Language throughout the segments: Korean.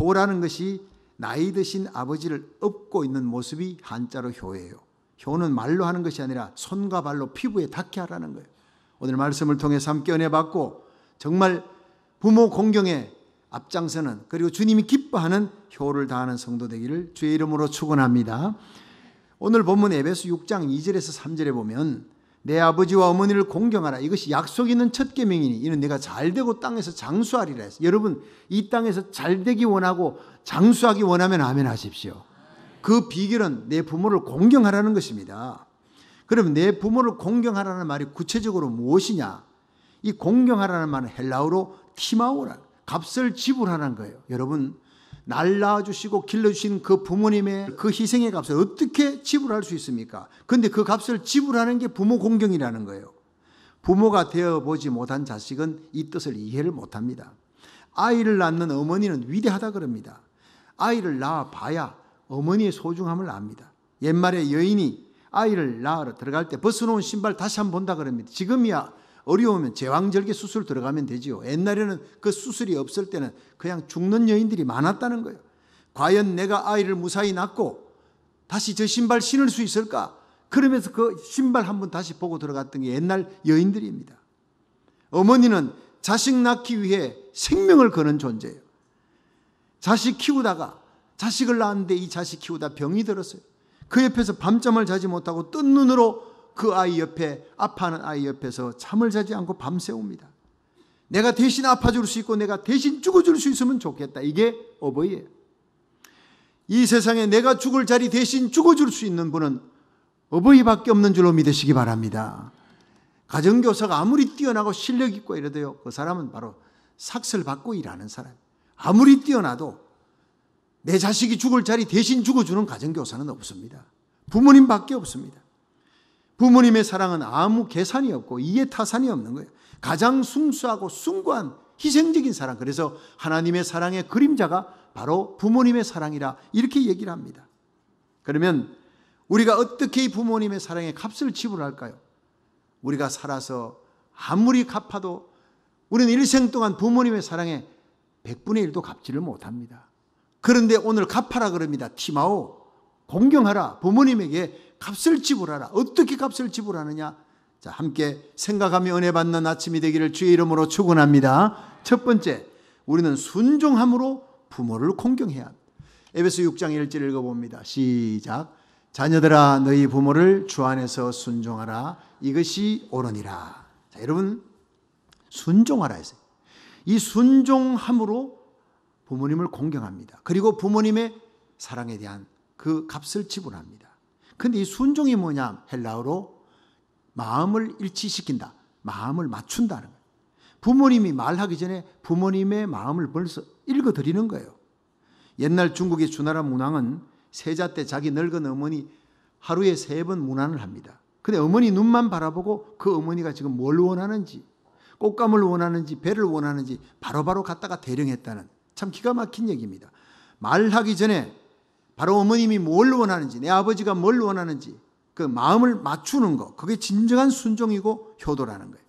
효라는 것이 나이 드신 아버지를 업고 있는 모습이 한자로 효예요. 효는 말로 하는 것이 아니라 손과 발로 피부에 닿게 하라는 거예요. 오늘 말씀을 통해서 함께 은혜 받고 정말 부모 공경에 앞장서는, 그리고 주님이 기뻐하는 효를 다하는 성도 되기를 주의 이름으로 축원합니다. 오늘 본문 에베소 6장 2절에서 3절에 보면 내 아버지와 어머니를 공경하라. 이것이 약속 있는 첫 계명이니 이는 내가 잘되고 땅에서 장수하리라 했어요. 여러분, 이 땅에서 잘되기 원하고 장수하기 원하면 아멘 하십시오. 그 비결은 내 부모를 공경하라는 것입니다. 그러면 내 부모를 공경하라는 말이 구체적으로 무엇이냐? 이 공경하라는 말은 헬라어로 티마오라, 값을 지불하라는 거예요. 여러분, 날 낳아주시고 길러주신 그 부모님의 그 희생의 값을 어떻게 지불할 수 있습니까? 그런데 그 값을 지불하는 게 부모 공경이라는 거예요. 부모가 되어보지 못한 자식은 이 뜻을 이해를 못합니다. 아이를 낳는 어머니는 위대하다 그럽니다. 아이를 낳아봐야 어머니의 소중함을 압니다. 옛말에 여인이 아이를 낳으러 들어갈 때 벗어놓은 신발 다시 한번 본다 그럽니다. 지금이야 어려우면 제왕절개 수술 들어가면 되지요. 옛날에는 그 수술이 없을 때는 그냥 죽는 여인들이 많았다는 거예요. 과연 내가 아이를 무사히 낳고 다시 저 신발 신을 수 있을까? 그러면서 그 신발 한번 다시 보고 들어갔던 게 옛날 여인들입니다. 어머니는 자식 낳기 위해 생명을 거는 존재예요. 자식 키우다가 자식을 낳았는데 이 자식 키우다 병이 들었어요. 그 옆에서 밤잠을 자지 못하고 뜬 눈으로 그 아이 옆에, 아파하는 아이 옆에서 잠을 자지 않고 밤새웁니다. 내가 대신 아파줄 수 있고 내가 대신 죽어줄 수 있으면 좋겠다. 이게 어버이예요. 이 세상에 내가 죽을 자리 대신 죽어줄 수 있는 분은 어버이밖에 없는 줄로 믿으시기 바랍니다. 가정교사가 아무리 뛰어나고 실력 있고 이래도요, 그 사람은 바로 삭슬 받고 일하는 사람. 아무리 뛰어나도 내 자식이 죽을 자리 대신 죽어주는 가정교사는 없습니다. 부모님밖에 없습니다. 부모님의 사랑은 아무 계산이 없고 이해타산이 없는 거예요. 가장 순수하고 숭고한 희생적인 사랑. 그래서 하나님의 사랑의 그림자가 바로 부모님의 사랑이라 이렇게 얘기를 합니다. 그러면 우리가 어떻게 이 부모님의 사랑의 값을 지불할까요? 우리가 살아서 아무리 갚아도 우리는 일생 동안 부모님의 사랑의 100분의 1도 갚지를 못합니다. 그런데 오늘 갚아라 그럽니다. 티마오, 공경하라. 부모님에게 값을 지불하라. 어떻게 값을 지불하느냐? 자, 함께 생각하며 은혜 받는 아침이 되기를 주의 이름으로 축원합니다. 첫 번째, 우리는 순종함으로 부모를 공경해야 합니다. 에베소 6장 1절 읽어봅니다. 시작. 자녀들아 너희 부모를 주 안에서 순종하라. 이것이 옳으니라. 자, 여러분, 순종하라 했어요. 이 순종함으로 부모님을 공경합니다. 그리고 부모님의 사랑에 대한 그 값을 지불합니다. 근데 이 순종이 뭐냐? 헬라어로 마음을 일치시킨다. 마음을 맞춘다는 거예요. 부모님이 말하기 전에 부모님의 마음을 벌써 읽어드리는 거예요. 옛날 중국의 주나라 문왕은 세자 때 자기 늙은 어머니 하루에 3번 문안을 합니다. 근데 어머니 눈만 바라보고 그 어머니가 지금 뭘 원하는지, 꽃감을 원하는지 배를 원하는지 바로바로 갖다가 대령했다는 참 기가 막힌 얘기입니다. 말하기 전에 바로 어머님이 뭘 원하는지, 내 아버지가 뭘 원하는지 그 마음을 맞추는 거, 그게 진정한 순종이고 효도라는 거예요.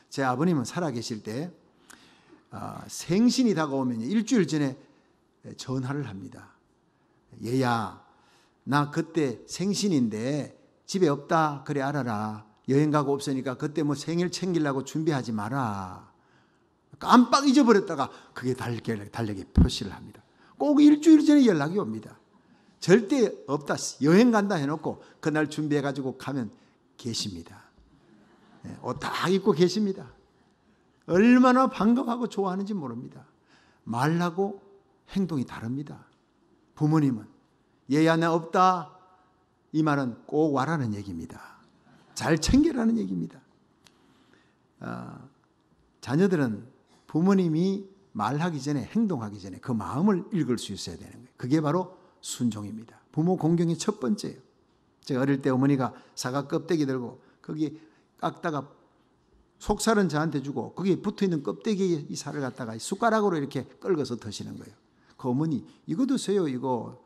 제 아버님은 살아계실 때 생신이 다가오면 일주일 전에 전화를 합니다. 얘야, 나 그때 생신인데 집에 없다 그래 알아라. 여행 가고 없으니까 그때 뭐 생일 챙기려고 준비하지 마라. 깜빡 잊어버렸다가 그게 달력에 표시를 합니다. 꼭 일주일 전에 연락이 옵니다. 절대 없다, 여행 간다 해놓고 그날 준비해가지고 가면 계십니다. 옷 다 입고 계십니다. 얼마나 반가워하고 좋아하는지 모릅니다. 말하고 행동이 다릅니다. 부모님은 얘야 나 없다, 이 말은 꼭 와라는 얘기입니다. 잘 챙겨라는 얘기입니다. 자녀들은 부모님이 말하기 전에, 행동하기 전에 그 마음을 읽을 수 있어야 되는 거예요. 그게 바로 순종입니다. 부모 공경의 첫 번째예요. 제가 어릴 때 어머니가 사과 껍데기 들고 거기 깎다가 속살은 저한테 주고 거기에 붙어있는 껍데기 이 살을 갖다가 숟가락으로 이렇게 긁어서 드시는 거예요. 그 어머니 이거 드세요. 이거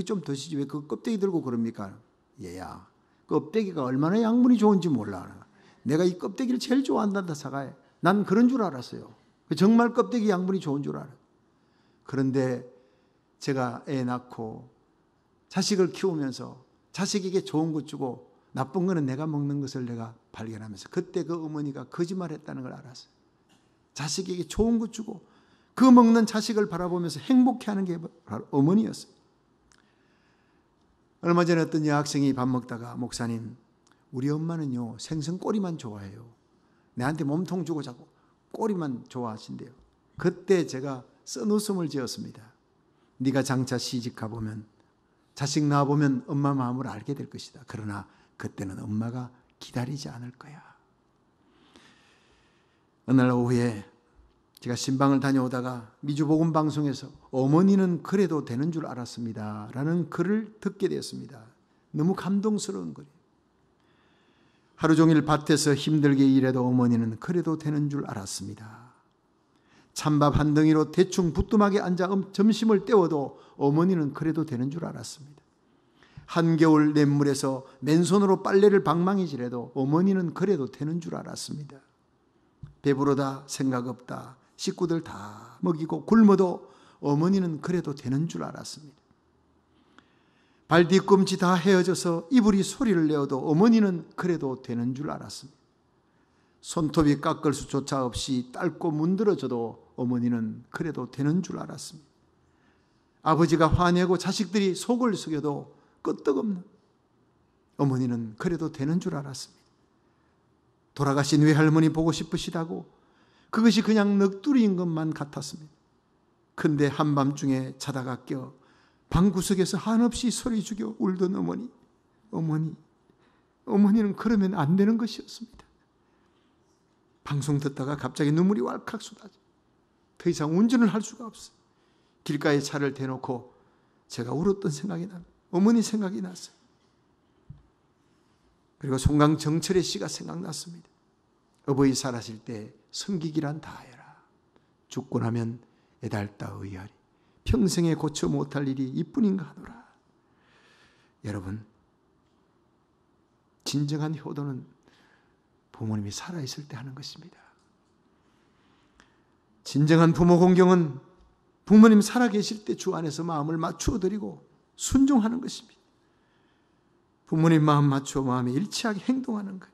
좀 드시지 왜 그 껍데기 들고 그럽니까? 얘야, 껍데기가 얼마나 양분이 좋은지 몰라. 내가 이 껍데기를 제일 좋아한단다 사과에. 난 그런 줄 알았어요. 정말 껍데기 양분이 좋은 줄 알아요. 그런데 제가 애 낳고 자식을 키우면서 자식에게 좋은 것 주고 나쁜 거는 내가 먹는 것을 내가 발견하면서 그때 그 어머니가 거짓말했다는 걸 알았어요. 자식에게 좋은 것 주고 그 먹는 자식을 바라보면서 행복해하는 게 바로 어머니였어요. 얼마 전에 어떤 여학생이 밥 먹다가 목사님, 우리 엄마는요 생선 꼬리만 좋아해요. 내한테 몸통 주고 자고 꼬리만 좋아하신대요. 그때 제가 쓴웃음을 지었습니다. 네가 장차 시집 가보면 자식 낳아보면 엄마 마음을 알게 될 것이다. 그러나 그때는 엄마가 기다리지 않을 거야. 어느 날 오후에 제가 신방을 다녀오다가 미주복음방송에서 어머니는 그래도 되는 줄 알았습니다 라는 글을 듣게 되었습니다. 너무 감동스러운 글이에요. 하루 종일 밭에서 힘들게 일해도 어머니는 그래도 되는 줄 알았습니다. 찬밥 한 덩이로 대충 부뚜막에 앉아 점심을 때워도 어머니는 그래도 되는 줄 알았습니다. 한겨울 냇물에서 맨손으로 빨래를 방망이질해도 어머니는 그래도 되는 줄 알았습니다. 배부르다 생각 없다 식구들 다 먹이고 굶어도 어머니는 그래도 되는 줄 알았습니다. 발 뒤꿈치 다 헤어져서 이불이 소리를 내어도 어머니는 그래도 되는 줄 알았습니다. 손톱이 깎을 수조차 없이 닳고 문드러져도 어머니는 그래도 되는 줄 알았습니다. 아버지가 화내고 자식들이 속을 숙여도 끄떡없는 어머니는 그래도 되는 줄 알았습니다. 돌아가신 외할머니 보고 싶으시다고 그것이 그냥 넋두리인 것만 같았습니다. 근데 한밤중에 자다가 깨어 방구석에서 한없이 소리 죽여 울던 어머니는 그러면 안 되는 것이었습니다. 방송 듣다가 갑자기 눈물이 왈칵 쏟아져 더 이상 운전을 할 수가 없어요. 길가에 차를 대놓고 제가 울었던 생각이 납니다. 어머니 생각이 났어요. 그리고 송강정철의 시가 생각났습니다. 어버이 살아실 때 섬기기란 다해라. 죽고 나면 애달다 의하리. 평생에 고쳐 못할 일이 이뿐인가 하노라. 여러분, 진정한 효도는 부모님이 살아있을 때 하는 것입니다. 진정한 부모 공경은 부모님 살아계실 때 주 안에서 마음을 맞추어 드리고 순종하는 것입니다. 부모님 마음 맞추어 마음에 일치하게 행동하는 것.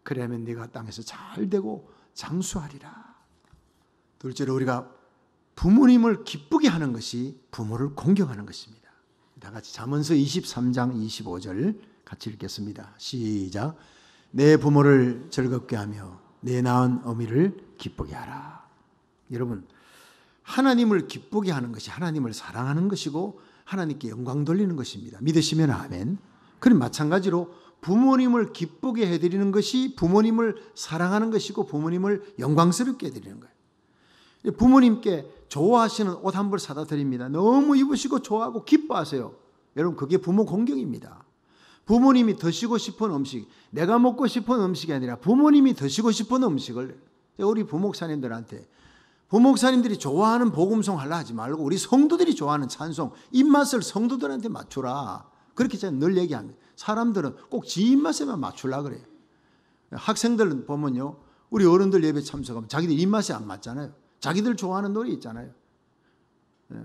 그래야만 네가 땅에서 잘 되고 장수하리라. 둘째로 우리가 부모님을 기쁘게 하는 것이 부모를 공경하는 것입니다. 다 같이 잠언서 23장 25절 같이 읽겠습니다. 시작. 내 부모를 즐겁게 하며 내 낳은 어미를 기쁘게 하라. 여러분, 하나님을 기쁘게 하는 것이 하나님을 사랑하는 것이고 하나님께 영광 돌리는 것입니다. 믿으시면 아멘. 그럼 마찬가지로 부모님을 기쁘게 해드리는 것이 부모님을 사랑하는 것이고 부모님을 영광스럽게 해드리는 거예요. 부모님께 좋아하시는 옷 한 벌 사다 드립니다. 너무 입으시고 좋아하고 기뻐하세요. 여러분, 그게 부모 공경입니다. 부모님이 드시고 싶은 음식, 내가 먹고 싶은 음식이 아니라 부모님이 드시고 싶은 음식을 우리 부목사님들한테, 부목사님들이 좋아하는 복음송 하려 하지 말고 우리 성도들이 좋아하는 찬송, 입맛을 성도들한테 맞추라. 그렇게 제가 늘 얘기합니다. 사람들은 꼭 지 입맛에만 맞추려고 그래요. 학생들은 보면요, 우리 어른들 예배 참석하면 자기들 입맛이 안 맞잖아요. 자기들 좋아하는 노래 있잖아요.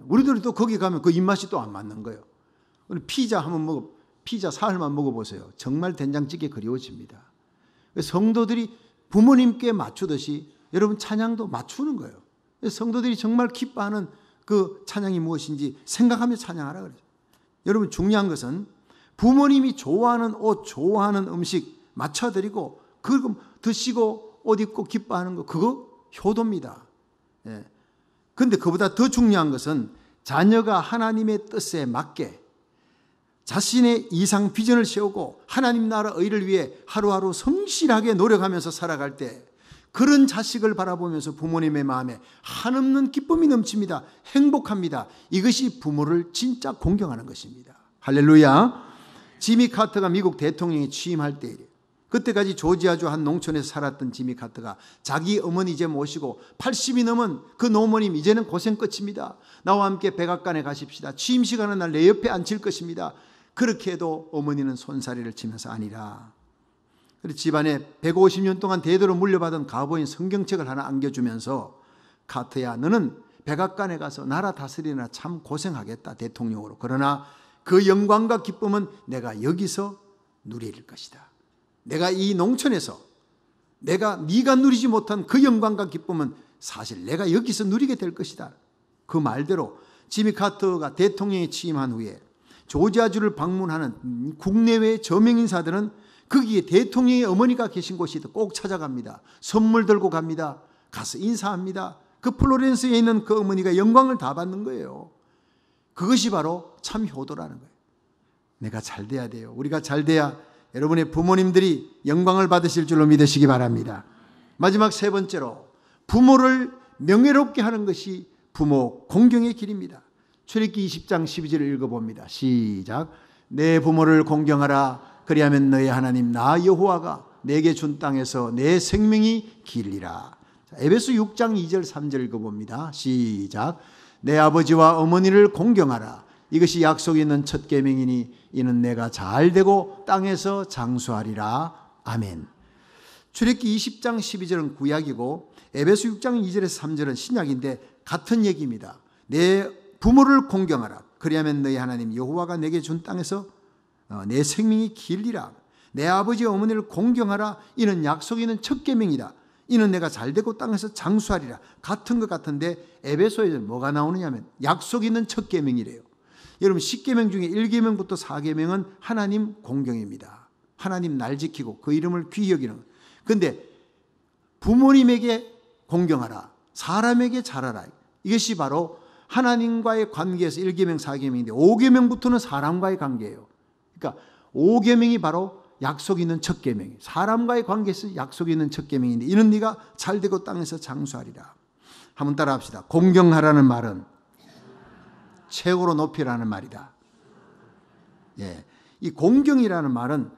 우리들이 또 거기 가면 그 입맛이 또 안 맞는 거예요. 피자 사흘만 먹어보세요. 정말 된장찌개 그리워집니다. 성도들이 부모님께 맞추듯이 여러분 찬양도 맞추는 거예요. 성도들이 정말 기뻐하는 그 찬양이 무엇인지 생각하며 찬양하라 그래요. 여러분, 중요한 것은 부모님이 좋아하는 옷, 좋아하는 음식 맞춰드리고 그거 드시고 옷 입고 기뻐하는 거, 그거 효도입니다. 그런데 그보다 더 중요한 것은 자녀가 하나님의 뜻에 맞게 자신의 이상 비전을 세우고 하나님 나라 의를 위해 하루하루 성실하게 노력하면서 살아갈 때 그런 자식을 바라보면서 부모님의 마음에 한없는 기쁨이 넘칩니다. 행복합니다. 이것이 부모를 진짜 공경하는 것입니다. 할렐루야. 지미 카터가 미국 대통령이 취임할 때이래요. 그때까지 조지아주 한 농촌에서 살았던 지미 카터가 자기 어머니 이제 모시고 80이 넘은 그 노모님, 이제는 고생 끝입니다. 나와 함께 백악관에 가십시다. 취임식하는 날 내 옆에 앉힐 것입니다. 그렇게 해도 어머니는 손사래를 치면서 아니라, 그리고 집안에 150년 동안 대대로 물려받은 가보인 성경책을 하나 안겨주면서, 카터야, 너는 백악관에 가서 나라 다스리나 참 고생하겠다, 대통령으로. 그러나 그 영광과 기쁨은 내가 여기서 누릴 것이다. 내가 이 농촌에서 네가 누리지 못한 그 영광과 기쁨은 사실 내가 여기서 누리게 될 것이다. 그 말대로 지미 카터가 대통령에 취임한 후에 조지아주를 방문하는 국내외 저명인사들은 거기에 대통령의 어머니가 계신 곳이 꼭 찾아갑니다. 선물 들고 갑니다. 가서 인사합니다. 그 플로렌스에 있는 그 어머니가 영광을 다 받는 거예요. 그것이 바로 참 효도라는 거예요. 내가 잘 돼야 돼요. 우리가 잘 돼야 여러분의 부모님들이 영광을 받으실 줄로 믿으시기 바랍니다. 마지막 세 번째로 부모를 명예롭게 하는 것이 부모 공경의 길입니다. 출애굽기 20장 12절을 읽어봅니다. 시작. 내 부모를 공경하라. 그리하면 너의 하나님 나 여호와가 내게 준 땅에서 내 생명이 길리라. 에베소 6장 2절 3절 읽어봅니다. 시작. 내 아버지와 어머니를 공경하라. 이것이 약속이 있는 첫 계명이니 이는 내가 잘되고 땅에서 장수하리라. 아멘. 출애굽기 20장 12절은 구약이고 에베소 6장 2절에서 3절은 신약인데 같은 얘기입니다. 내 부모를 공경하라. 그리하면 너희 하나님 여호와가 내게 준 땅에서 내 생명이 길리라. 내 아버지 어머니를 공경하라. 이는 약속이 있는 첫 계명이다. 이는 내가 잘되고 땅에서 장수하리라. 같은 것 같은데 에베소에서 뭐가 나오느냐면 약속이 있는 첫 계명이래요. 여러분 10계명 중에 1계명부터 4계명은 하나님 공경입니다. 하나님 날 지키고 그 이름을 귀히 여기는. 그런데 부모님에게 공경하라. 사람에게 잘하라. 이것이 바로 하나님과의 관계에서 1계명 4계명인데 5계명부터는 사람과의 관계예요. 그러니까 5계명이 바로 약속이 있는 첫 계명이에요. 사람과의 관계에서 약속이 있는 첫 계명인데 이는 네가 잘되고 땅에서 장수하리라. 한번 따라 합시다. 공경하라는 말은 최고로 높이라는 말이다. 예, 이 공경이라는 말은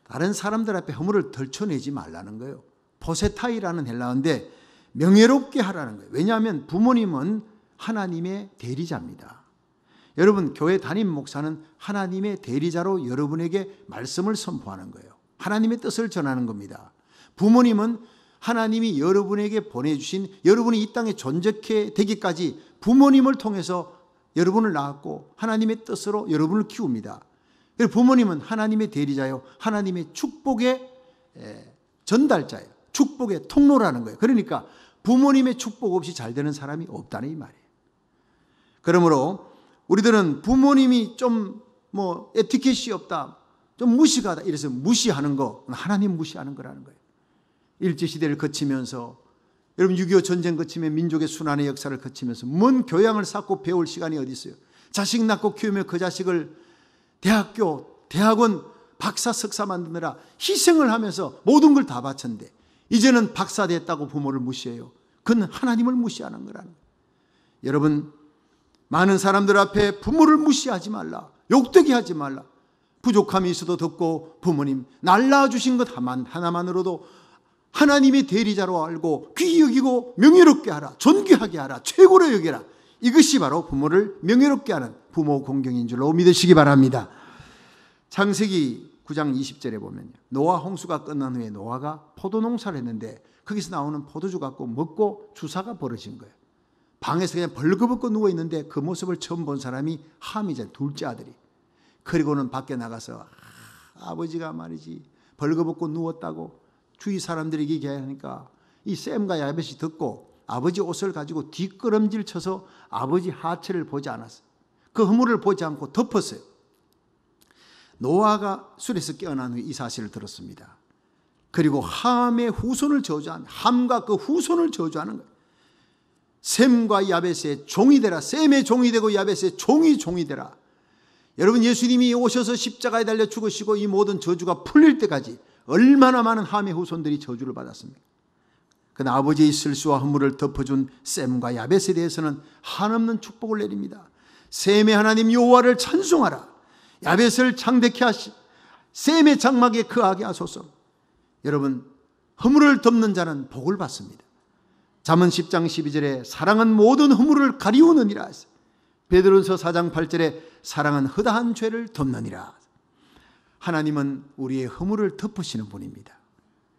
다른 사람들 앞에 허물을 덜쳐내지 말라는 거예요. 포세타이라는 헬라어인데 명예롭게 하라는 거예요. 왜냐하면 부모님은 하나님의 대리자입니다. 여러분 교회 담임 목사는 하나님의 대리자로 여러분에게 말씀을 선포하는 거예요. 하나님의 뜻을 전하는 겁니다. 부모님은 하나님이 여러분에게 보내주신 여러분이 이 땅에 존재케 되기까지 부모님을 통해서 여러분을 낳았고 하나님의 뜻으로 여러분을 키웁니다. 부모님은 하나님의 대리자요. 하나님의 축복의 전달자예요. 축복의 통로라는 거예요. 그러니까 부모님의 축복 없이 잘 되는 사람이 없다는 이 말이에요. 그러므로 우리들은 부모님이 좀 에티켓이 없다, 좀 무식하다 이래서 무시하는 거, 하나님 무시하는 거라는 거예요. 일제시대를 거치면서 여러분 6.25 전쟁 거치면 민족의 순환의 역사를 거치면서 뭔 교양을 쌓고 배울 시간이 어디 있어요. 자식 낳고 키우며 그 자식을 대학교, 대학원, 박사, 석사 만드느라 희생을 하면서 모든 걸 다 바쳤는데 이제는 박사 됐다고 부모를 무시해요. 그건 하나님을 무시하는 거라는 거예요. 여러분 많은 사람들 앞에 부모를 무시하지 말라. 욕되게 하지 말라. 부족함이 있어도 듣고 부모님 날 낳아주신 것 하나만으로도 하나님의 대리자로 알고 귀히 여기고 명예롭게 하라. 존귀하게 하라. 최고로 여기라. 이것이 바로 부모를 명예롭게 하는 부모 공경인 줄로 믿으시기 바랍니다. 창세기 9장 20절에 보면요. 노아 홍수가 끝난 후에 노아가 포도농사를 했는데 거기서 나오는 포도주 갖고 먹고 주사가 벌어진 거예요. 방에서 그냥 벌거벗고 누워있는데 그 모습을 처음 본 사람이 함이죠. 둘째 아들이. 그리고는 밖에 나가서 아버지가 말이지 벌거벗고 누웠다고 주위 사람들이 얘기하니까 이 셈과 야벳이 듣고 아버지 옷을 가지고 뒷걸음질 쳐서 아버지 하체를 보지 않았어요. 그 허물을 보지 않고 덮었어요. 노아가 술에서 깨어난 후에 이 사실을 들었습니다. 그리고 함의 후손을 저주한, 함과 그 후손을 저주하는 거예요. 셈과 야벳의 종이 되라. 셈의 종이 되고 야벳의 종이 되라. 여러분 예수님이 오셔서 십자가에 달려 죽으시고 이 모든 저주가 풀릴 때까지 얼마나 많은 함의 후손들이 저주를 받았습니까? 그러나 아버지의 실수와 허물을 덮어준 셈과 야벳에 대해서는 한없는 축복을 내립니다. 셈의 하나님 여호와를 찬송하라. 야벳을 창대케 하시 셈의 장막에 거하게 하소서. 여러분 허물을 덮는 자는 복을 받습니다. 잠언 10장 12절에 사랑은 모든 허물을 가리우느니라. 베드로전서 4장 8절에 사랑은 허다한 죄를 덮느니라. 하나님은 우리의 허물을 덮으시는 분입니다.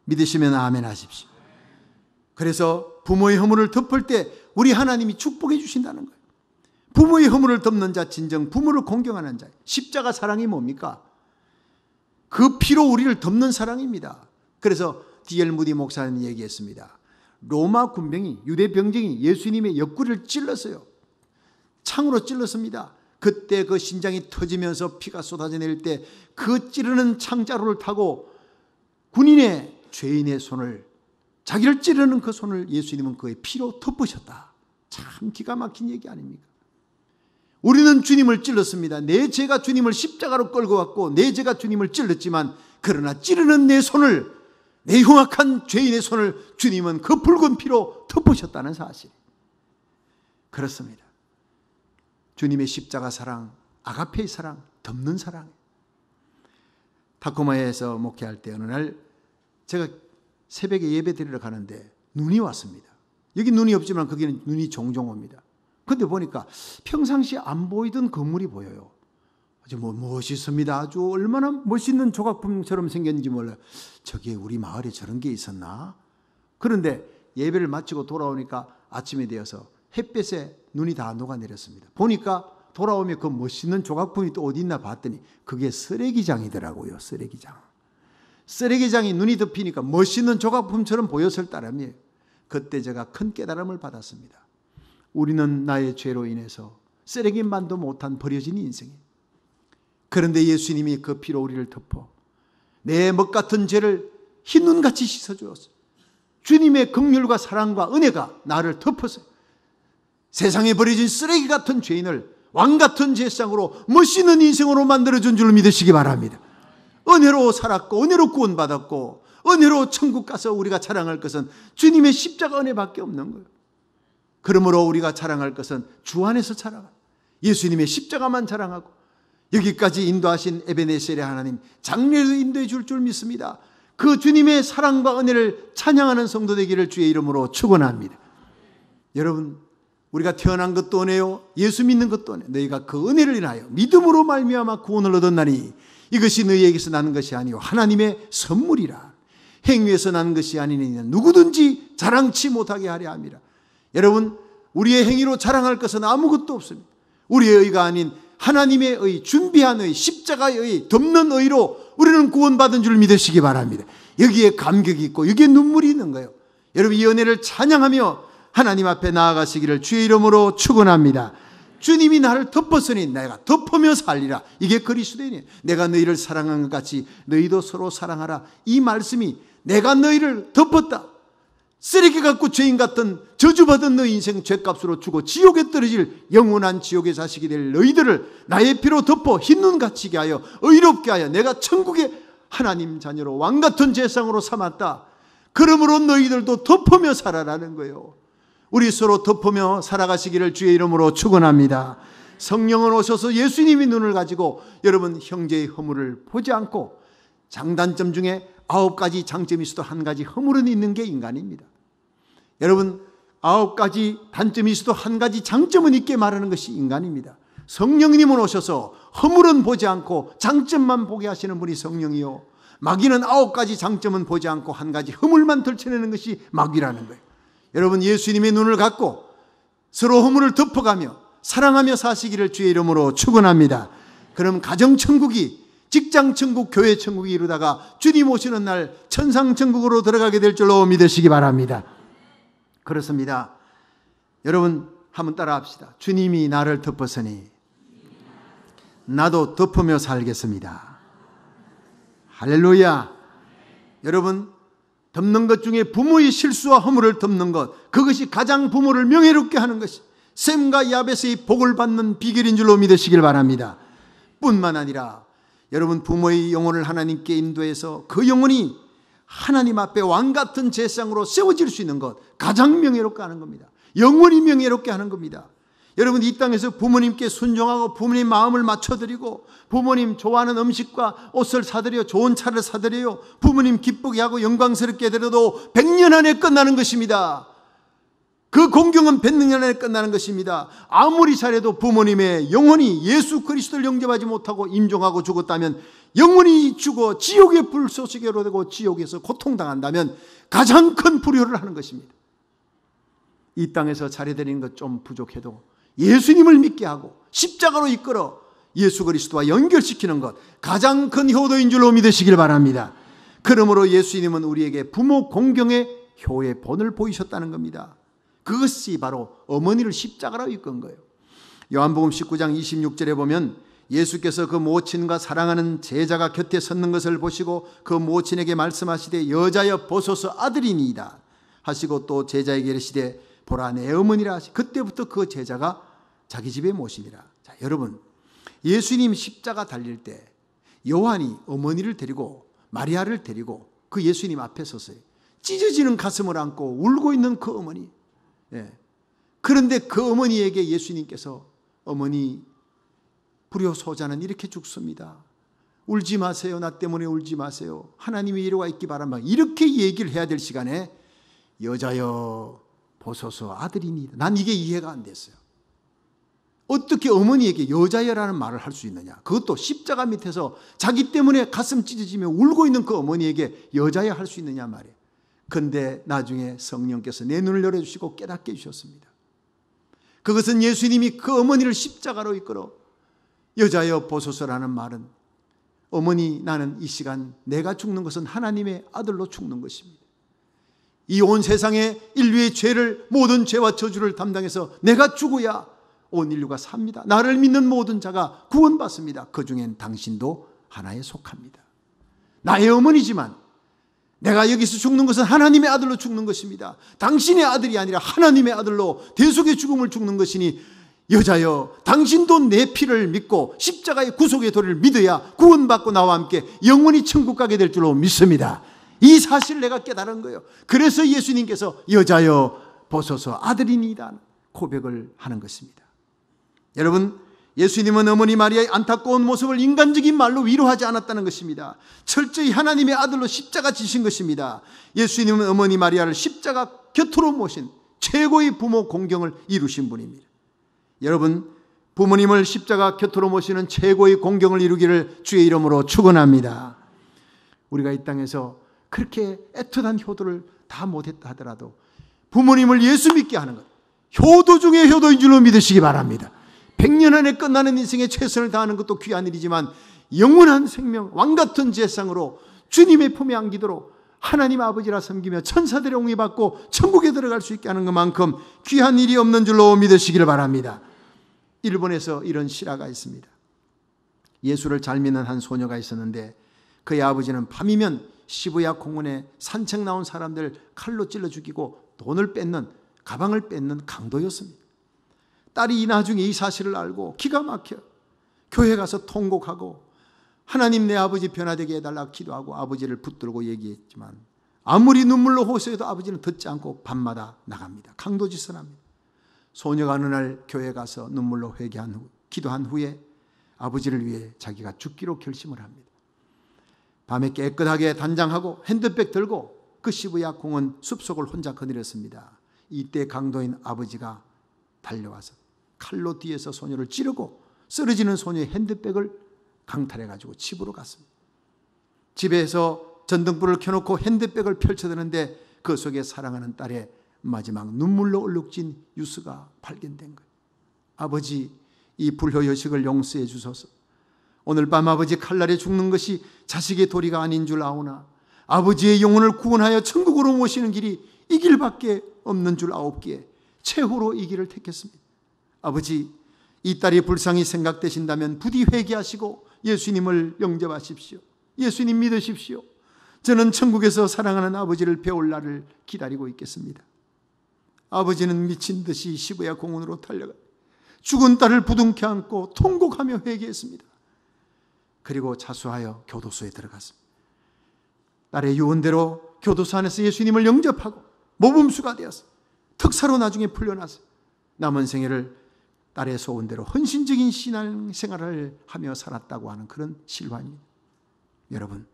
믿으시면 아멘 하십시오. 그래서 부모의 허물을 덮을 때 우리 하나님이 축복해 주신다는 거예요. 부모의 허물을 덮는 자 진정 부모를 공경하는 자. 십자가 사랑이 뭡니까? 그 피로 우리를 덮는 사랑입니다. 그래서 D.L. 무디 목사님이 얘기했습니다. 로마 군병이, 유대 병정이 예수님의 옆구리를 찔렀어요. 창으로 찔렀습니다. 그때 그 심장이 터지면서 피가 쏟아져 내릴 때 그 찌르는 창자루를 타고 군인의 죄인의 손을, 자기를 찌르는 그 손을 예수님은 그의 피로 덮으셨다. 참 기가 막힌 얘기 아닙니까? 우리는 주님을 찔렀습니다. 내 죄가 주님을 십자가로 끌고 왔고 내 죄가 주님을 찔렀지만, 그러나 찌르는 내 손을, 내 흉악한 죄인의 손을 주님은 그 붉은 피로 덮으셨다는 사실. 그렇습니다. 주님의 십자가 사랑, 아가페의 사랑, 덮는 사랑. 타코마에서 목회할 때 어느 날 제가 새벽에 예배 드리러 가는데 눈이 왔습니다. 여기 눈이 없지만 거기는 눈이 종종 옵니다. 그런데 보니까 평상시 안 보이던 건물이 보여요. 아주 멋있습니다. 아주 얼마나 멋있는 조각품처럼 생겼는지 몰라요. 저게 우리 마을에 저런 게 있었나? 그런데 예배를 마치고 돌아오니까 아침이 되어서 햇볕에 눈이 다 녹아내렸습니다. 보니까 돌아오면 그 멋있는 조각품이 또 어디 있나 봤더니 그게 쓰레기장이더라고요. 쓰레기장. 쓰레기장이 눈이 덮이니까 멋있는 조각품처럼 보였을 따름이에요. 그때 제가 큰 깨달음을 받았습니다. 우리는 나의 죄로 인해서 쓰레기만도 못한 버려진 인생이에요. 그런데 예수님이 그 피로 우리를 덮어 내 먹 같은 죄를 흰눈같이 씻어주었어요. 주님의 긍휼과 사랑과 은혜가 나를 덮었어요. 세상에 버려진 쓰레기 같은 죄인을 왕 같은 제상으로 멋있는 인생으로 만들어준 줄 믿으시기 바랍니다. 은혜로 살았고 은혜로 구원받았고 은혜로 천국 가서 우리가 자랑할 것은 주님의 십자가 은혜밖에 없는 거예요. 그러므로 우리가 자랑할 것은 주 안에서 자랑하고 예수님의 십자가만 자랑하고 여기까지 인도하신 에베네셀의 하나님 장래에도 인도해 줄 믿습니다. 그 주님의 사랑과 은혜를 찬양하는 성도 되기를 주의 이름으로 축원합니다. 여러분, 우리가 태어난 것도 은혜요, 예수 믿는 것도 은혜. 너희가 그 은혜를 인하여 믿음으로 말미암아 구원을 얻었나니 이것이 너희에게서 나는 것이 아니요 하나님의 선물이라. 행위에서 나는 것이 아니니 누구든지 자랑치 못하게 하려 함이라. 여러분, 우리의 행위로 자랑할 것은 아무것도 없습니다. 우리의 의가 아닌 하나님의 의, 준비한 의, 십자가의 의, 덮는 의로 우리는 구원받은 줄 믿으시기 바랍니다. 여기에 감격이 있고 여기에 눈물이 있는 거예요. 여러분, 이 은혜를 찬양하며 하나님 앞에 나아가시기를 주의 이름으로 축원합니다. 주님이 나를 덮었으니 내가 덮으며 살리라. 이게 그리스도인이에요. 내가 너희를 사랑한 것 같이 너희도 서로 사랑하라. 이 말씀이 내가 너희를 덮었다. 쓰레기 같고 죄인 같은 저주받은 너희 인생 죄값으로 주고 지옥에 떨어질 영원한 지옥의 자식이 될 너희들을 나의 피로 덮어 흰눈 갇히게 하여 의롭게 하여 내가 천국의 하나님 자녀로 왕같은 제상으로 삼았다. 그러므로 너희들도 덮으며 살아라는 거예요. 우리 서로 덮으며 살아가시기를 주의 이름으로 축원합니다. 성령은 오셔서 예수님이 눈을 가지고 여러분 형제의 허물을 보지 않고, 장단점 중에 9가지 장점이 있어도 한 가지 허물은 있는 게 인간입니다. 여러분, 9가지 단점이 있어도 한 가지 장점은 있게 말하는 것이 인간입니다. 성령님은 오셔서 허물은 보지 않고 장점만 보게 하시는 분이 성령이요, 마귀는 9가지 장점은 보지 않고 한 가지 허물만 덜쳐내는 것이 마귀라는 거예요. 여러분, 예수님의 눈을 갖고 서로 허물을 덮어가며 사랑하며 사시기를 주의 이름으로 축원합니다. 그럼 가정천국이, 직장천국, 교회천국이 이루다가 주님 오시는 날 천상천국으로 들어가게 될 줄로 믿으시기 바랍니다. 그렇습니다. 여러분, 한번 따라 합시다. 주님이 나를 덮었으니 나도 덮으며 살겠습니다. 할렐루야. 여러분, 덮는 것 중에 부모의 실수와 허물을 덮는 것, 그것이 가장 부모를 명예롭게 하는 것이 셈과 야벳의 복을 받는 비결인 줄로 믿으시길 바랍니다. 뿐만 아니라 여러분, 부모의 영혼을 하나님께 인도해서 그 영혼이 하나님 앞에 왕같은 제상으로 세워질 수 있는 것, 가장 명예롭게 하는 겁니다. 영원히 명예롭게 하는 겁니다. 여러분, 이 땅에서 부모님께 순종하고 부모님 마음을 맞춰드리고 부모님 좋아하는 음식과 옷을 사드려 좋은 차를 사드려요, 부모님 기쁘게 하고 영광스럽게 해드려도 100년 안에 끝나는 것입니다. 그 공경은 100년 안에 끝나는 것입니다. 아무리 잘해도 부모님의 영혼이 예수 그리스도를 영접하지 못하고 임종하고 죽었다면, 영혼이 죽어 지옥의 불쏘시개로 되고 지옥에서 고통당한다면 가장 큰 불효를 하는 것입니다. 이 땅에서 차려드리는 것 좀 부족해도 예수님을 믿게 하고 십자가로 이끌어 예수 그리스도와 연결시키는 것, 가장 큰 효도인 줄로 믿으시길 바랍니다. 그러므로 예수님은 우리에게 부모 공경의 효의 본을 보이셨다는 겁니다. 그것이 바로 어머니를 십자가로 이끈 거예요. 요한복음 19장 26절에 보면 예수께서 그 모친과 사랑하는 제자가 곁에 섰는 것을 보시고 그 모친에게 말씀하시되 여자여 보소서 아들이니이다 하시고 또 제자에게 이르시되 보라 내 어머니라 하시. 그때부터 그 제자가 자기 집에 모시니라. 자, 여러분, 예수님 십자가 달릴 때 요한이 어머니를 데리고 마리아를 데리고 그 예수님 앞에 섰어요. 찢어지는 가슴을 안고 울고 있는 그 어머니. 그런데 그 어머니에게 예수님께서 어머니 불효소자는 이렇게 죽습니다. 울지 마세요. 나 때문에 울지 마세요. 하나님이 이리와 있기 바랍니다. 이렇게 얘기를 해야 될 시간에 여자여 보소서 아들이니. 난 이게 이해가 안 됐어요. 어떻게 어머니에게 여자여라는 말을 할 수 있느냐. 그것도 십자가 밑에서 자기 때문에 가슴 찢어지며 울고 있는 그 어머니에게 여자여 할 수 있느냐 말이에요. 그런데 나중에 성령께서 내 눈을 열어주시고 깨닫게 해주셨습니다. 그것은 예수님이 그 어머니를 십자가로 이끌어 여자여 보소서라는 말은 어머니 나는 이 시간 내가 죽는 것은 하나님의 아들로 죽는 것입니다. 이 온 세상의 인류의 죄를 모든 죄와 저주를 담당해서 내가 죽어야 온 인류가 삽니다. 나를 믿는 모든 자가 구원받습니다. 그 중엔 당신도 하나에 속합니다. 나의 어머니지만 내가 여기서 죽는 것은 하나님의 아들로 죽는 것입니다. 당신의 아들이 아니라 하나님의 아들로 대속의 죽음을 죽는 것이니 여자여 당신도 내 피를 믿고 십자가의 구속의 도리를 믿어야 구원받고 나와 함께 영원히 천국 가게 될 줄로 믿습니다. 이 사실을 내가 깨달은 거예요. 그래서 예수님께서 여자여 보소서 아들이니이다 고백을 하는 것입니다. 여러분, 예수님은 어머니 마리아의 안타까운 모습을 인간적인 말로 위로하지 않았다는 것입니다. 철저히 하나님의 아들로 십자가 지신 것입니다. 예수님은 어머니 마리아를 십자가 곁으로 모신 최고의 부모 공경을 이루신 분입니다. 여러분, 부모님을 십자가 곁으로 모시는 최고의 공경을 이루기를 주의 이름으로 축원합니다. 우리가 이 땅에서 그렇게 애틋한 효도를 다 못했다 하더라도 부모님을 예수 믿게 하는 것, 효도 중에 효도인 줄로 믿으시기 바랍니다. 100년 안에 끝나는 인생에 최선을 다하는 것도 귀한 일이지만 영원한 생명, 왕같은 제상으로 주님의 품에 안기도록 하나님 아버지라 섬기며 천사들의 옹이 받고 천국에 들어갈 수 있게 하는 것만큼 귀한 일이 없는 줄로 믿으시기를 바랍니다. 일본에서 이런 실화가 있습니다. 예수를 잘 믿는 한 소녀가 있었는데 그의 아버지는 밤이면 시부야 공원에 산책 나온 사람들 칼로 찔러 죽이고 돈을 뺏는, 가방을 뺏는 강도였습니다. 딸이 나중에 이 사실을 알고 기가 막혀 교회 가서 통곡하고 하나님 내 아버지 변화되게 해달라 기도하고 아버지를 붙들고 얘기했지만 아무리 눈물로 호소해도 아버지는 듣지 않고 밤마다 나갑니다. 강도짓을 합니다. 소녀가 어느 날 교회 가서 눈물로 회개한 후, 기도한 후에 아버지를 위해 자기가 죽기로 결심을 합니다. 밤에 깨끗하게 단장하고 핸드백 들고 그 시부야 공원 숲속을 혼자 거닐었습니다. 이때 강도인 아버지가 달려와서 칼로 뒤에서 소녀를 찌르고 쓰러지는 소녀의 핸드백을 강탈해가지고 집으로 갔습니다. 집에서 전등불을 켜놓고 핸드백을 펼쳐드는데 그 속에 사랑하는 딸의 마지막 눈물로 얼룩진 유서가 발견된 거예요. 아버지, 이 불효여식을 용서해 주소서. 오늘 밤 아버지 칼날에 죽는 것이 자식의 도리가 아닌 줄 아오나 아버지의 영혼을 구원하여 천국으로 모시는 길이 이 길밖에 없는 줄 아옵기에 최후로 이 길을 택했습니다. 아버지, 이 딸이 불쌍히 생각되신다면 부디 회개하시고 예수님을 영접하십시오. 예수님 믿으십시오. 저는 천국에서 사랑하는 아버지를 배울 날을 기다리고 있겠습니다. 아버지는 미친 듯이 시부야 공원으로 달려가 죽은 딸을 부둥켜 안고 통곡하며 회개했습니다. 그리고 자수하여 교도소에 들어갔습니다. 딸의 유언대로 교도소 안에서 예수님을 영접하고 모범수가 되었어요. 특사로 나중에 풀려났어요. 남은 생애를 딸의 소원대로 헌신적인 신앙생활을 하며 살았다고 하는 그런 실화입니다. 여러분,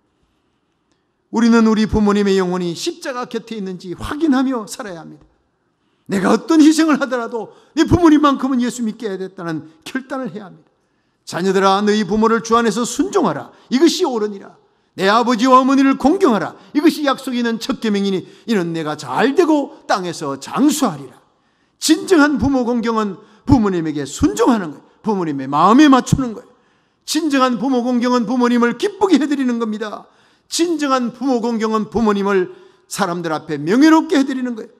우리는 우리 부모님의 영혼이 십자가 곁에 있는지 확인하며 살아야 합니다. 내가 어떤 희생을 하더라도 내 부모님만큼은 예수 믿게 해야 됐다는 결단을 해야 합니다. 자녀들아, 너희 부모를 주 안에서 순종하라. 이것이 옳으니라. 내 아버지와 어머니를 공경하라. 이것이 약속이 있는 첫 계명이니 이는 내가 잘되고 땅에서 장수하리라. 진정한 부모 공경은 부모님에게 순종하는 거예요. 부모님의 마음에 맞추는 거예요. 진정한 부모 공경은 부모님을 기쁘게 해드리는 겁니다. 진정한 부모 공경은 부모님을 사람들 앞에 명예롭게 해드리는 거예요.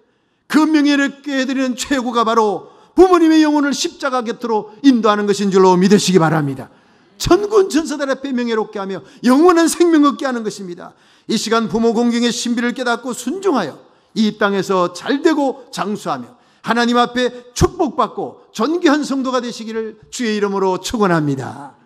그 명예롭게 해드리는 최고가 바로 부모님의 영혼을 십자가 곁으로 인도하는 것인 줄로 믿으시기 바랍니다. 천군 천사들 앞에 명예롭게 하며 영원한 생명 얻게 하는 것입니다. 이 시간 부모 공경의 신비를 깨닫고 순종하여 이 땅에서 잘되고 장수하며 하나님 앞에 축복받고 존귀한 성도가 되시기를 주의 이름으로 축원합니다.